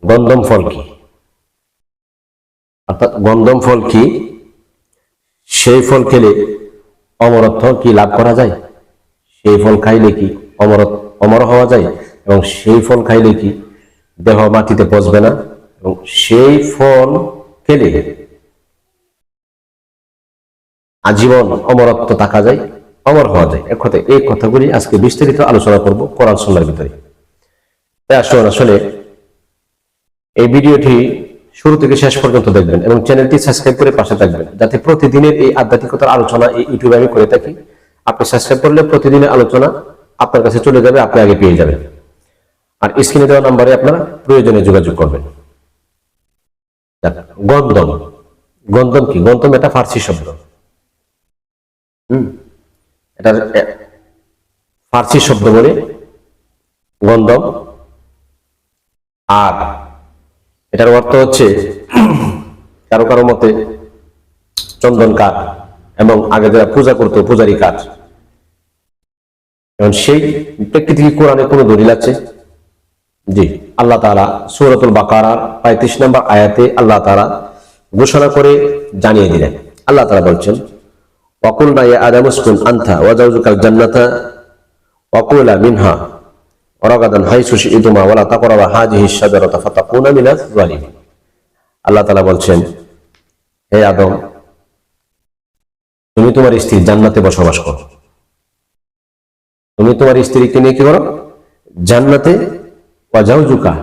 গন্ধম ফল কি? অর্থাৎ গন্ধম ফল কি? সেই ফল খেলে অমরত্ব কি লাভ করা যায়? সেই ফল খাইলে কি অমর হওয়া যায়? এবং সেই ফল খাইলে কি দেহ মাটিতে পচবে না? এবং সেই ফল খেলে আজীবন অমরত্ব থাকা যায়, অমর হওয়া যায়। এই কথাগুলি আজকে বিস্তারিত আলোচনা করব কোরআন সুন্নাহর ভিতরে। তাই আসুন, আসলে এই ভিডিওটি শুরু থেকে শেষ পর্যন্ত দেখবেন এবং চ্যানেলটি সাবস্ক্রাইব করে পাশে থাকবেন, যাতে প্রতিদিনের এই আধ্যাত্মিকতার আলোচনা এই ইউটিউবে আমি করে থাকি। আপনি সাবস্ক্রাইব করলে প্রতিদিনের আলোচনা আপনার কাছে চলে যাবে, আপনি আগে পেয়ে যাবেন। আর স্ক্রিনে দেওয়া নাম্বারে আপনারা প্রয়োজনে যোগাযোগ করবেন। গন্ধম, গন্ধম কি? গন্ধম এটা ফার্সি শব্দ। এটা ফার্সি শব্দ বলে গন্ধম। আর এটার অর্থ হচ্ছে কারো কারো মতে চন্দন কাঠ, এবং আগে যারা পূজা করতো পূজারী কাঠ। এবং সেই প্রেক্ষিতে কোরআনে কোনো দলিল আছে? জি, আল্লাহ তাআলা সূরাতুল বাকারার 35 নম্বর আয়াতে আল্লাহ তাআলা ঘোষণা করে জানিয়ে দিলেন। আল্লাহ তাআলা বলছেন, ওয়াকুলনা ইয়া আদামু উসকুন আনতা ওয়া যাওজুকাল জান্নাতা ওয়া কুলা মিনহা রাগাদান হাইসু শি'তুমা ওয়া লা তাকরাবা হাযিহিশ শাজারাতা ফাতাকুনা মিনাজ যালিমিন। আল্লাহ তাআলা বলছেন, হে আদম, তুমি তোমার স্ত্রী জান্নাতে বসবাস করো। তুমি তোমার স্ত্রীকে নিয়ে কি করো? জান্নাতে ওয়া যাওজুকা,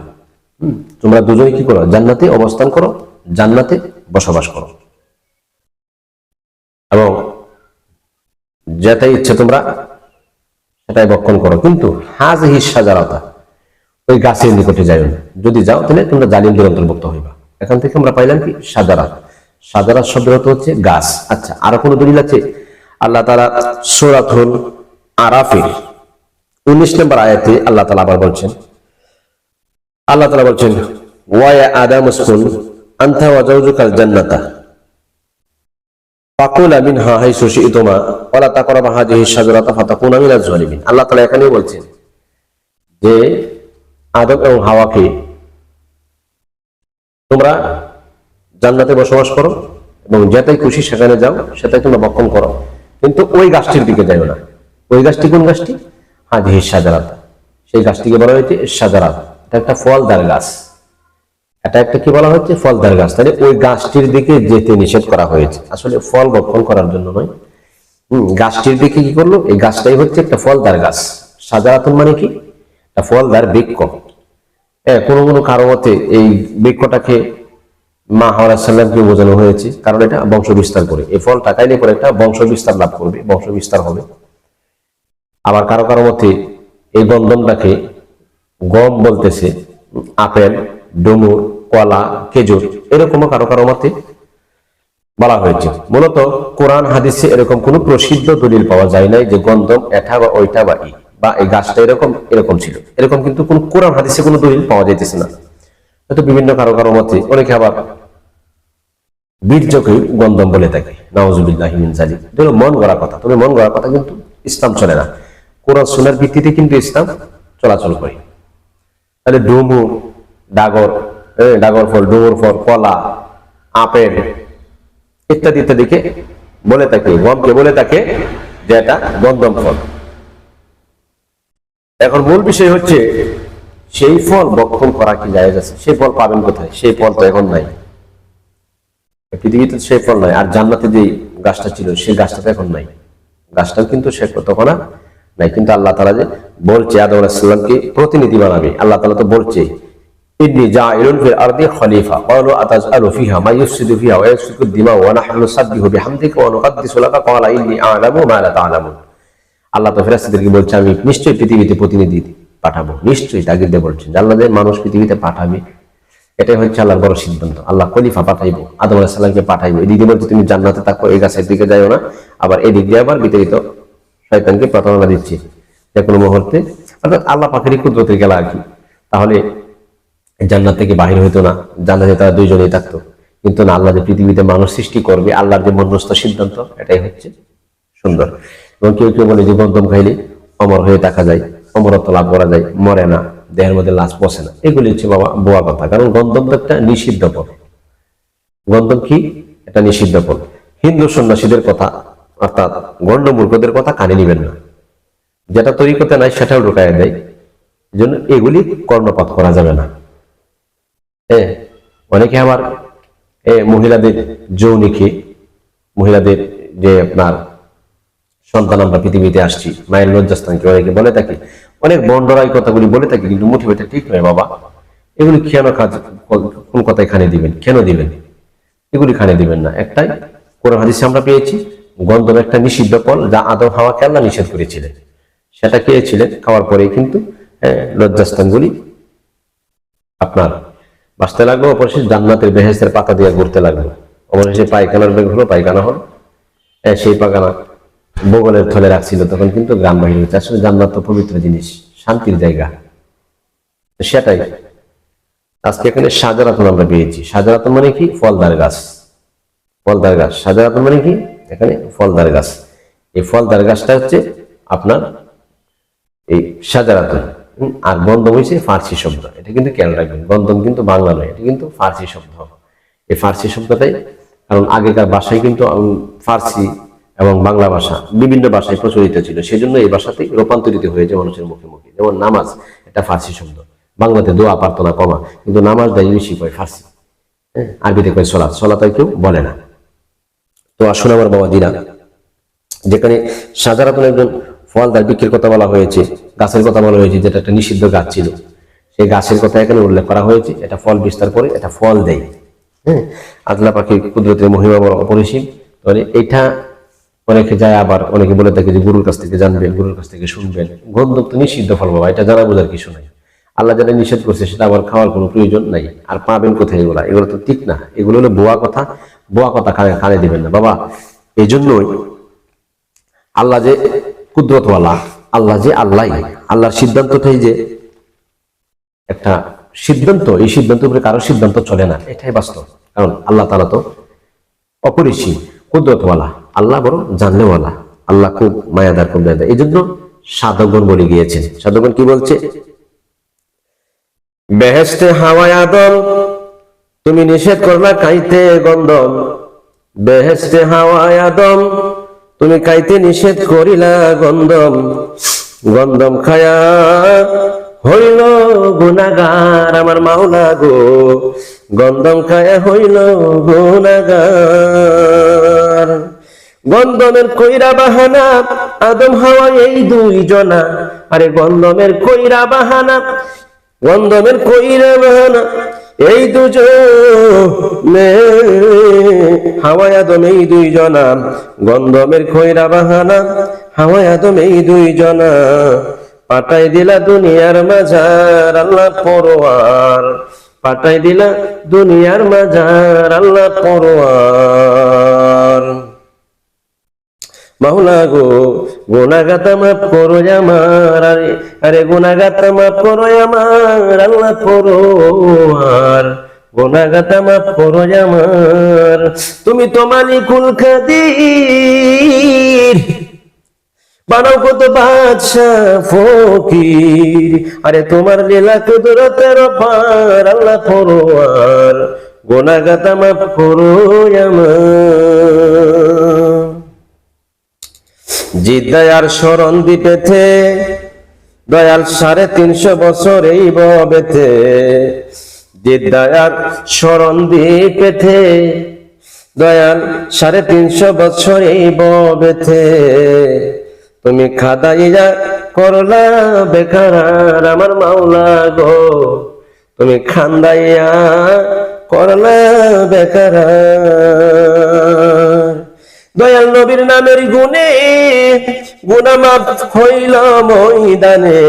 তোমরা দুজনে কি করো? জান্নাতে অবস্থান করো, জান্নাতে বসবাস করো, এবং যেটাই ইচ্ছে তোমরা সেটাই ভক্ষণ করো। কিন্তু হাযিহিশ শাজারাতা, ওই গাছের নিকটে যাও না। যদি যাও তাহলে তোমরা জালিমদের অন্তর্ভুক্ত হইবা। এখান থেকে আমরা পাইলাম কি? শাজারাত। শাজারাত শব্দের অর্থ হচ্ছে গাছ। আচ্ছা, আরো কোনো দলিল আছে? আল্লাহ তাআলা সূরাতুল আরাফের 19 নম্বর আয়াতে আল্লাহ তাআলা আবার বলছেন, আল্লাহ তাআলা বলছেন, ওয়া ইয়া আদামু উসকুন আনতা ওয়া যাওজুকাল জান্নাতা ফাকুলা মিনহা হাইসু শি'তুমা ওয়া লা তাকরাবা হাযিহিশ শাজারাতা ফাতাকুনা মিনাজ যালিমিন। আল্লাহ তাআলা এখানেই বলছেন যে আদম এবং হাওয়াকে তোমরা জান্নাতে বসবাস করো এবং যেটাই খুশি সেখানে যাও, সেটাই তোমরা ভক্ষণ করো, কিন্তু ওই গাছটির দিকে যাও না। ওই গাছটি কোন গাছটি? হাযিহিশ শাজারাতা, সেই গাছটিকে বলা হয়েছে শাজারাত। এটা একটা ফলদার গাছ। এটা একটা কি বলা হচ্ছে? ফলদার গাছ। তাহলে ওই গাছটির দিকে যেতে নিষেধ করা হয়েছে, আসলে ফল ভক্ষণ করার জন্য নয়। গাছটির দিকে কি করলো? এই গাছটাই হচ্ছে একটা ফলদার গাছ। শাজারাতুন মানে কি? একটা ফলদার বৃক্ষ। কোনো কোনো কারো মতে এই বৃক্ষটাকে মা হাওয়া আলাইহিস সালামকে বোঝানো হয়েছে, কারণ এটা বংশ বিস্তার করে। এই ফলটা খাইলে পরে একটা বংশ বিস্তার লাভ করবে, বংশ বিস্তার হবে। আবার কারো কারো মতে এই গন্ধমটাকে গম বলতেছে, আপেল, ডুমুর, কলা, খেজুর, এরকমও কারো কারো মতে বলা হয়েছে। মূলত কোরআন হাদিসে এরকম কোন প্রসিদ্ধ দলিল পাওয়া যায় নাই যে গন্ধম এটা বা ওইটা বা এই গাছটা এরকম ছিল, এরকম কিন্তু কোন কোরআন হাদিসে কোনো দলিল পাওয়া যাইতেছে না। হয়তো বিভিন্ন কারো কারো মতে অনেকে আবার বীর্যকে গন্ধম বলে থাকে, নাউজুবিল্লাহি মিন যালিক। এটা মন গড়া কথা। তবে মন গড়া কথা কিন্তু ইসলাম চলে না। কোরআন সুন্নাহর ভিত্তিতে কিন্তু ইসলাম চলাচল করে। তাহলে ডুমুর, ডাগর ফল, ডুমুর ফল, কলা, আপেল ইত্যাদি ইত্যাদিকে বলে থাকে, গমকে বলে থাকে যে এটা গন্ধম ফল। এখন মূল বিষয় হচ্ছে সেই ফল ভক্ষণ করা কি জায়েজ আছে? সেই ফল পাবেন কোথায়? সেই ফল তো এখন নাই, পৃথিবীতে সেই ফল নাই। আর জান্নাতে যে গাছটা ছিল সেই গাছটা তো এখন নাই, গাছটাও কিন্তু সে তখন নাই। কিন্তু আল্লাহ তাআলা যে বলছে আদম আলাইহিস সালামকে প্রতিনিধি বানাবে, আল্লাহ তাআলা তো বলছে, ইন্নী জাইলুন ফিল আরদি খলিফা ক্বালু আতাজআলু ফিহা মা ইউফসিদু ফিহা ওয়া ইয়াসফিকু দিমা ওয়া নাহনু নুসাব্বিহু বিহামদিকা ওয়া নুকদ্দিসু লাকা ক্বালা ইন্নী আ'লামু মা লা তা'লামুন। আল্লাহ তো ফেরেশতাদেরকে বলছে, আমি নিশ্চয়ই পৃথিবীতে প্রতিনিধি পাঠাবো। নিশ্চয়ই তাগিদে বলছেন যে আল্লাহ যে মানুষ পৃথিবীতে পাঠাবে, এটাই হচ্ছে আল্লাহর বড় সিদ্ধান্ত। আল্লাহ খলিফা পাঠাইবো, আদম আলাইহিস সালামকে পাঠাইবো। এদিকে বলছে তুমি জান্নাতে থাকো, এই গাছের দিকে যাইও না, আবার এদিক দিয়ে আবার বিতাড়িত শয়তানকে প্রতারণা দিচ্ছে যে কোনো মুহূর্তে। অর্থাৎ আল্লাহ পাকেরই কুদরতের খেলা আর কি। তাহলে জান্নাত থেকে বাহির হইতো না, জান্নাতে তারা দুইজনেই থাকতো। কিন্তু না, আল্লাহ যে পৃথিবীতে মানুষ সৃষ্টি করবে, আল্লাহর যে মনস্থ সিদ্ধান্ত, এটাই হচ্ছে সুন্দর। এবং কেউ কেউ বলে যে গন্ধম খাইলে অমর হয়ে থাকা যায়, অমরত্ব লাভ করা যায়, মরে না, দেহের মধ্যে লাশ পচে না, এগুলি হচ্ছে বাবা বোয়া কথা। কারণ গন্ধম তো একটা নিষিদ্ধ ফল। গন্ধম কি? একটা নিষিদ্ধ ফল। হিন্দু সন্ন্যাসীদের কথা অর্থাৎ গণ্ড মূর্খদের কথা কানে নিবেন না, যেটা তরিকতে নাই সেটাও ঢুকায় দেয়। এই জন্য এগুলি কর্ণপাত করা যাবে না। অনেকে আবার মহিলাদের যৌনিকে, মহিলাদের যে আপনার সন্তান আমরা পৃথিবীতে আসছি, মায়ের লজ্জাস্থানকে অনেকে বলে থাকে, অনেক বন্ডরা এই কথাগুলি বলে থাকে, কিন্তু মোটিভেটা ঠিক নয় বাবা। এগুলি কেন কাজ, কোন কথায় খানে দিবেন, কেন দিবেন? এগুলি খানে দিবেন না। একটাই কোরআন হাদিসে আমরা পেয়েছি, গন্ধম একটা নিষিদ্ধ ফল, যা আদম হাওয়াকে আল্লাহ নিষেধ করেছিলেন। সেটা খেয়েছিলেন, খাওয়ার পরেই কিন্তু লজ্জাস্থানগুলি আপনার বাঁচতে লাগলো, অপরিশেষ জান্নাতের বেহেশতের পাতা দিয়ে ঘুরতে লাগলো। অবশেষে পায়খানার বেগ হলো, পায়খানা হলো, সেই পায়খানা বগলের থলে রাখছিল, তখন কিন্তু গ্রাম বাহির হচ্ছে। আসলে জান্নাত তো পবিত্র জিনিস, শান্তির জায়গা, সেটাই। আজকে এখানে শাজারাতুন আমরা পেয়েছি। শাজারাতুন মানে কি? ফলদার গাছ। ফলদার গাছ। শাজারাতুন মানে কি? এখানে ফলদার গাছ। এই ফলদার গাছটা হচ্ছে আপনার এই শাজারাতুন। আর গন্ধম হয়েছে ফার্সি শব্দ। এটা কিন্তু খেয়াল রাখবেন, গন্ধম কিন্তু বাংলা নয়, এটা কিন্তু ফার্সি শব্দ। এই ফার্সি শব্দটাই, কারণ আগেকার ভাষায় কিন্তু ফার্সি এবং বাংলা ভাষা বিভিন্ন ভাষায় প্রচলিত ছিল, সেজন্য এই ভাষাতেই রূপান্তরিত হয়েছে মানুষের মুখে মুখে। যেমন নামাজ, এটা ফার্সি শব্দ। বাংলাতে দোয়া, প্রার্থনা, কমা, কিন্তু নামাজ দায়ী বেশি কয় ফার্সি। আরবিতে কয় সলাৎ, সলাৎ কেউ বলে না। তো আসলে আমার বাবা দিনা, যেখানে শাজারাতুন একজন ফলদার বৃক্ষের কথা বলা হয়েছে, গাছের কথা বলা হয়েছে, যেটা একটা নিষিদ্ধ গাছ ছিল, সেই গাছের কথা এখানে উল্লেখ করা হয়েছে। এটা ফল বিস্তার করে, এটা ফল দেয়। আল্লাহ পাখির কুদরতের মহিমা বড় অপরিসীম। তাহলে এটা অনেকে যায়, আবার অনেকে বলে থাকে যে গুরুর কাছ থেকে জানবেন, গুরুর কাছ থেকে শুনবেন। গন্ধম তো নিষিদ্ধ ফল বাবা, এটা জানা বোঝার কিছু নাই। আল্লাহ যেটা নিষেধ করছে সেটা আবার খাওয়ার কোনো প্রয়োজন নাই। আর পাবেন কোথায় এগুলা? এগুলো তো ঠিক না, এগুলো হলো বোয়া কথা। বোয়া কথা কানে দিবেন না বাবা। এই জন্যই আল্লাহ যে কুদরতওয়ালা, আল্লাহ যে আল্লাহর সিদ্ধান্তটাই যে একটা সিদ্ধান্ত, এই সিদ্ধান্তের উপরে কারো সিদ্ধান্ত চলে না, এটাই বাস্তব। কারণ আল্লাহ তাআলা তো অপরিসীম, কুদরতওয়ালা, আল্লাহ বড় জানলেওয়ালা, আল্লাহ খুব মায়াদার, খুব দয়াদার। এই জন্য সাধকগণ বলে গিয়েছেন। সাধকগণ কি বলছে? বেহেশতে হাওয়ায় আদম, তুমি নিষেধ করলা খাইতে গন্ধম। বেহেশতে হাওয়ায় আদম, তুমি খাইতে নিষেধ করিলা গন্ধম। গন্ধম খায়া হইল গুনাহগার আমার মাওলা গো, গন্ধম খায়া হইল গুনাহগার। গন্ধমের কইরা বাহানা আদম হাওয়া এই দুইজনা, আরে গন্ধমের কইরা বাহানা, গন্ধমের কইরা বাহানা এই দুজনে, হাওয়া আদম এই দুইজনা। গন্ধমের কইরা বাহানা হাওয়া আদম এই দুইজনা, পাঠাই দিলা দুনিয়ার মাঝার আল্লাহ পরোয়ার। পাঠাই দিলা দুনিয়ার মাঝার আল্লাহ পরোয়ার। মাওলা গো গুনাহগাতা মাফ করো আমার, আরে গুনাহগাতা মাফ করো আমার আল্লাহ পরোয়ার। গুনাহগাতা মাফ করো আমার, তুমি তো মালিকুল কাদির, বানাও কত বাদশাহ ফকির। আরে তোমার লীলা কুদরতের পার আল্লাহ পরোয়ার। গুনাহগাতা মাফ করো আমার। যে দয়ার শরণ দিতেছে দয়াল 350 বছর এই ববেতে, যে দয়ার শরণ দিতেছে দয়াল 350 বছর এই ববেতে, তুমি খাদাইয়া করলা বেকার আমার মাওলা গো, তুমি খান্দাইয়া করলা বেকার। দয়াল নবীর নামের গুণে গুনাহ মাফ হইল ময়দানে,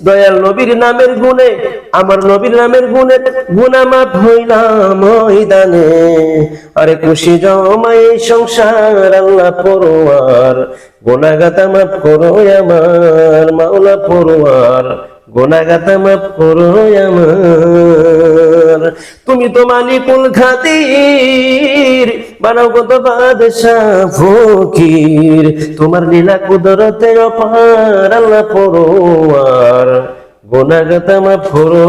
দয়াল নবীর নামের গুণে, আমার নবীর নামের গুণে গুনাহ মাফ হইল ময়দানে। আরে খুশি জমাই সংসার আল্লাহ পরোয়ার। গুনাহগাতা মাফ করো আমার মাওলা পরোয়ার। গুনাহগাতা মাফ করো আমার। তুমি তো মালিকুল কাদির, বানাও কত বাদশাহ ফকির। তোমার লীলা কুদরতের অপার আল্লাহ পরোয়ার। গুনাহগাতা মাফ করো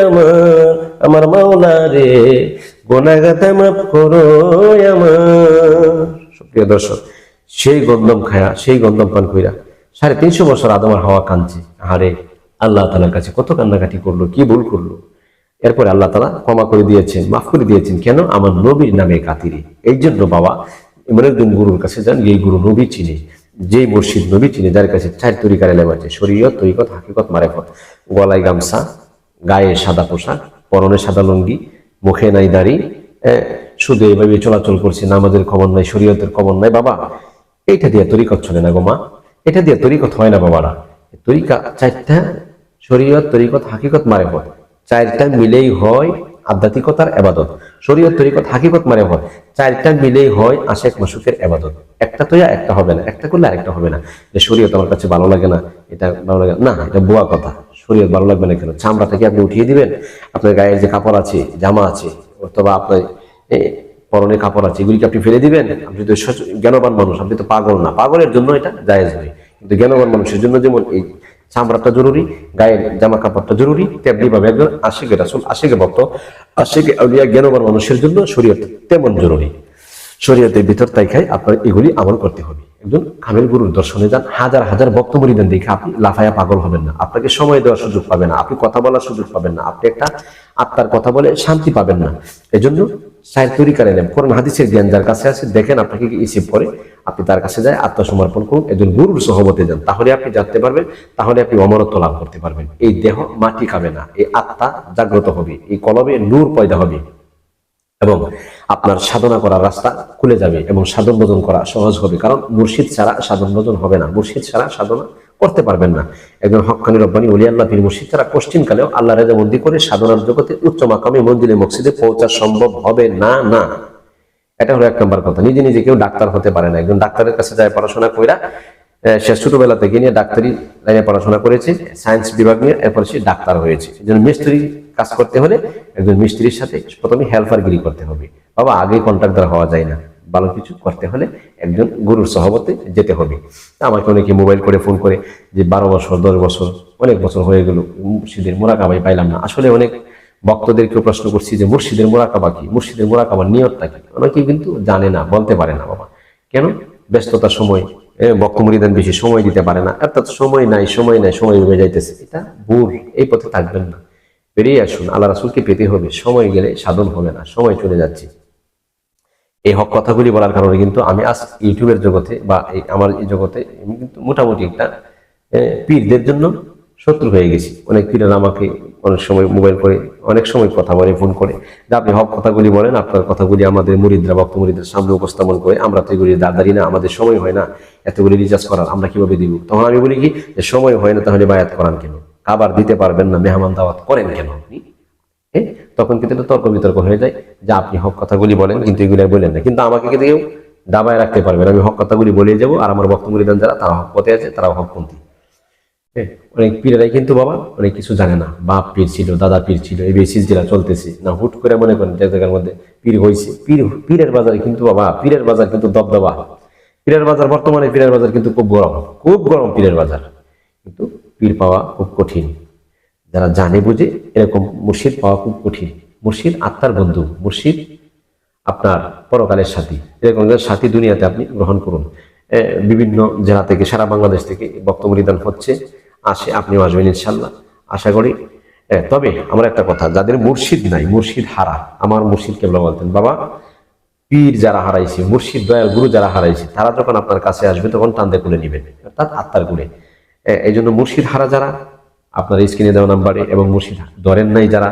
আমার, আমার মাওলা রে, গুনাহগাতা মাফ করো আমার। সুপ্রিয় দর্শক, সেই গন্ধম খায়া, সেই গন্ধম পান কইরা 350 বছর আদম আর হাওয়া কাঁদছে। আরে আল্লাহ তাআলার কাছে কত কান্নাকাটি করলো, কি ভুল করলো। এরপরে আল্লাহ তাআলা ক্ষমা করে দিয়েছেন, মাফ করে দিয়েছেন। কেন? আমার নবীর নামে খাতিরে। এই জন্য বাবা এমন একজন গুরুর কাছে যান, এই গুরু নবী চিনে, যেই মুর্শিদ নবী চিনে, যার কাছে 4 তরিকার এলেম আছে, শরীয়ত, তরিকত, হাকিকত, মারেফত। গলায় গামছা, গায়ে সাদা পোশাক, পরনে সাদা লুঙ্গি, মুখে নাই দাড়ি, শুধু এইভাবে চলাচল করছে, নামাজের খবর নাই, শরীয়তের খবর নাই। বাবা এইটা দিয়ে তরিকত চলে না গো মা, এটা দিয়ে তরিকত হয় না বাবারা। তরিকা 4টা, শরীয়ত, তরিকত, হাকিকত, মারেফত, 4টা মিলেই হয় আধ্যাত্মিকতার ইবাদত। শরীয়ত, তরিকত, হাকিকত, মারেফত 4টা মিলেই হয় আশিক মাশুকের ইবাদত। একটা তো একটা হবে না, একটা করলে আরেকটা হবে না। যে শরীয়ত আমার কাছে ভালো লাগে না, এটা ভালো লাগে না, এটা বুয়া কথা। শরীয়ত ভালো লাগবে না কেন? চামড়া থেকে আপনি উঠিয়ে দিবেন, আপনার গায়ের যে কাপড় আছে, জামা আছে, অথবা আপনার পরনে কাপড় আছে, এগুলিকে আপনি ফেলে দিবেন? আপনি তো জ্ঞানবান মানুষ, আপনি তো পাগল না। পাগলের জন্য এটা জায়েজ হয়, কিন্তু জ্ঞানবান মানুষের জন্য যেমন এই চামড়াটা জরুরি, গায়ের জামা কাপড়টা জরুরি, তেমনি ভাবে একজন আশিকে রাসূল, আশিকে ভক্ত, আশিকে আউলিয়া, জ্ঞানবান মানুষের জন্য শরীয়ত তেমন জরুরি। শরীয়তের ভিতর তাই খাই আপনার এগুলি আমল করতে হবে। একজন কামেল গুরুর দর্শনে যান, হাজার হাজার বক্ত মুরিদান দেখে আপনি লাফায়া পাগল হবেন না, আপনাকে সময় দেওয়ার সুযোগ পাবেন না, আপনি কথা বলার সুযোগ পাবেন না, আপনি একটা আত্মার কথা বলে শান্তি পাবেন না। এজন্য 4 তরিকার এলেম, কোরআন হাদিসের জ্ঞান যার কাছে আছে, দেখেন আপনাকে কি রিসিভ করে, আপনি তার কাছে যায় আত্মসমর্পণ করুন, একজন গুরুর সহবতে যান, তাহলে আপনি জানতে পারবেন, তাহলে আপনি অমরত্ব লাভ করতে পারবেন। এই দেহ মাটি খাবে না, এই আত্মা জাগ্রত হবে, এই কলবে নূর পয়দা হবে, এবং আপনার সাধনা করার রাস্তা খুলে যাবে, এবং সাধন ভজন করা সহজ হবে। কারণ মুর্শিদ ছাড়া সাধন ভজন হবে না, মুর্শিদ ছাড়া সাধনা করতে পারবেন না। একজন হক্কানি রব্বানি ওলি আল্লাহ পীর মুর্শিদ ছাড়া কোশ্চিন কালেও আল্লাহ রেজামন্দি করে সাধনার জগতে উচ্চ মাকামে মন্দিরে মসজিদে পৌঁছা সম্ভব হবে না। না, এটা হলো 1 নম্বর কথা। নিজে নিজে কেউ ডাক্তার হতে পারে না। একজন ডাক্তারের কাছে যায় পড়াশোনা কইরা, সে ছোটবেলা থেকে নিয়ে ডাক্তারি লাইনে পড়াশোনা করেছে, সায়েন্স বিভাগ নিয়ে, এরপরে সে ডাক্তার হয়েছে। একজন মিস্ত্রি কাজ করতে হলে একজন মিস্ত্রির সাথে প্রথমে হেল্পারগিরি করতে হবে। বাবা আগে কন্ট্রাক্টর হওয়া যায় না, ভালো কিছু করতে হলে একজন গুরুর সহবতে যেতে হবে। আমাকে অনেকে মোবাইল করে ফোন করে যে 12 বছর 10 বছর অনেক বছর হয়ে গেল মুর্শিদের মুরাকাবাই পাইলাম না। আসলে অনেক ভক্তদেরকে প্রশ্ন করছি যে মুর্শিদের মুরাকাবা কি, মুর্শিদের মুরাকাবার নিয়তটা কি, অনেকেই কিন্তু জানে না, বলতে পারে না। বাবা কেন? ব্যস্ততার সময় ভক্ত মুরিদান বেশি সময় দিতে পারে না, অর্থাৎ সময় নাই, সময় নাই, সময় হয়ে যাইতেছে। এটা ভুল, এই পথে থাকবেন না, বেরিয়ে আসুন। আল্লাহ রাসূলকে পেতে হবে, সময় গেলে সাধন হবে না, সময় চলে যাচ্ছে। এই হক কথাগুলি বলার কারণে কিন্তু আমি আজ ইউটিউবের জগতে বা আমার এই জগতে কিন্তু মোটামুটি একটা পীরদের জন্য শত্রু হয়ে গেছি। অনেক পীরেরা আমাকে অনেক সময় মোবাইল করে, অনেক সময় কথা বলে, ফোন করে যে আপনি হক কথাগুলি বলেন, আপনার কথাগুলি আমাদের মুরিদরা, ভক্ত মুরিদদের সামনে উপস্থাপন করে, আমরা তো এগুলি দাঁড়াদারি না, আমাদের সময় হয় না এতগুলি রিচার্জ করার, আমরা কিভাবে দিব? তখন আমি বলি কি, যে সময় হয় না তাহলে বায়াত করান কেন? খাবার দিতে পারবেন না, মেহমান দাওয়াত করেন কেন আপনি? তখন কিন্তু তর্ক বিতর্ক হয়ে যায় যে আপনি হক কথাগুলি বলেন কিন্তু এগুলি বলেন না। কিন্তু আমাকে কিন্তু কেউ দাবায় রাখতে পারবেন, আমি হক কথাগুলি বলে যাবো, আর আমার ভক্ত মুরিদান যারা তারা হক পথে আছে, তারাও হকপন্থী। অনেক পীরেরাই কিন্তু বাবা অনেক কিছু জানে না। বাপ পীর ছিল, দাদা পীর ছিল, এই সিলসিলা চলতেছে না, হুট করে মনে করেন যে জায়গার মধ্যে পীর হয়েছে। পীরের বাজারে কিন্তু বাবা, পীরের বাজার কিন্তু দবদবা। পীরের বাজার বর্তমানে পীরের বাজার কিন্তু খুব গরম, খুব গরম পীরের বাজার। কিন্তু পীর পাওয়া খুব কঠিন, যারা জানে বুঝে এরকম মুর্শিদ পাওয়া খুব কঠিন। মুর্শিদ আত্মার বন্ধু, মুর্শিদ আপনার পরকালের সাথী। এরকম সাথী দুনিয়াতে আপনি গ্রহণ করুন। বিভিন্ন জেলা থেকে, সারা বাংলাদেশ থেকে ভক্ত মুরিদান হচ্ছে, আসে, আপনিও আসবেন ইনশাল্লাহ, আশা করি। তবে আমার একটা কথা, যাদের মুর্শিদ নাই, মুর্শিদ হারা, আমার মুর্শিদ কেবল বলতেন বাবা, পীর যারা হারাইছে, মুর্শিদ দয়াল গুরু যারা হারাইছে, তারা যখন আপনার কাছে আসবে তখন টান্দে কুলে নিবেন, অর্থাৎ আত্মার গুণে। এই জন্য মুর্শিদ হারা যারা, আপনার স্ক্রিনে দেওয়া নাম্বারে, এবং মুর্শিদ ধরেন নাই যারা,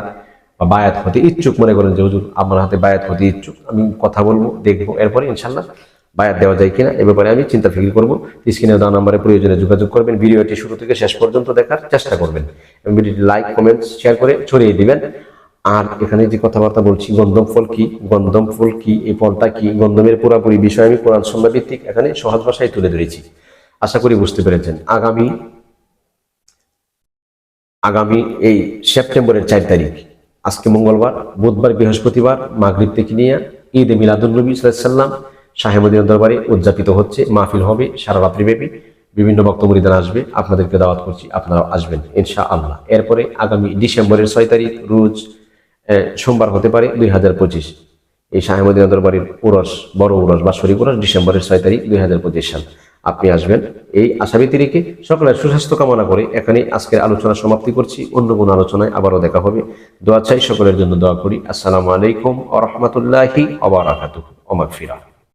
বা বায়াত হতে ইচ্ছুক, মনে করেন যে হুজুর আমার হাতে বায়াত হতে ইচ্ছুক, আমি কথা বলবো, দেখবো, এরপরে ইনশাল্লাহ বায়াত দেওয়া যায় কিনা এ ব্যাপারে আমি চিন্তা ফিকির করবো। স্ক্রিনে দেওয়া নাম্বারে প্রয়োজনে যোগাযোগ করবেন। ভিডিওটি শুরু থেকে শেষ পর্যন্ত দেখার চেষ্টা করবেন, এবং ভিডিওটি লাইক, কমেন্ট, শেয়ার করে ছড়িয়ে দিবেন। আর এখানে যে কথাবার্তা বলছি, গন্ধম ফল কি, গন্ধম ফুল কি, এই ফলটা কি, গন্ধমের পুরাপুরি বিষয় আমি কোরআন সুন্নাহ ভিত্তিক এখানে সহজ ভাষায় তুলে ধরেছি। আশা করি বুঝতে পেরেছেন। আগামী এই সেপ্টেম্বরের 4 তারিখ, আজকে মঙ্গলবার, বুধবার, বৃহস্পতিবার মাগরিব থেকে নিয়ে ঈদ এ মিলাদুন নবী সাল্লাল্লাহু আলাইহি ওয়াসাল্লাম শাহে মদিনা দরবারে উদযাপিত হচ্ছে। মাহফিল হবে সারা রাত্রি ব্যাপী। বিভিন্ন বক্তমুরিদান আসবে, আপনাদেরকে দাওয়াত করছি, আপনারাও আসবেন ইনশাআল্লাহ। এরপরে আগামী ডিসেম্বরের 6 তারিখ রোজ সোমবার হতে পারে 2025, এই শাহ মদিনা দরবারের উরস, বড় উরস বাৎসরিক উরস ডিসেম্বরের 6 তারিখ 2025 সাল। আপনি আসবেন এই আশাবাদী রেখে সকলের সুস্বাস্থ্য কামনা করে এখানে আজকের আলোচনা সমাপ্তি করছি। অন্য কোনো আলোচনায় আবারও দেখা হবে। দোয়া চাই, সকলের জন্য দোয়া করি। আসসালামু আলাইকুম ওয়া রাহমাতুল্লাহি ওয়া বারাকাতুহু ওয়া মাগফিরাহ।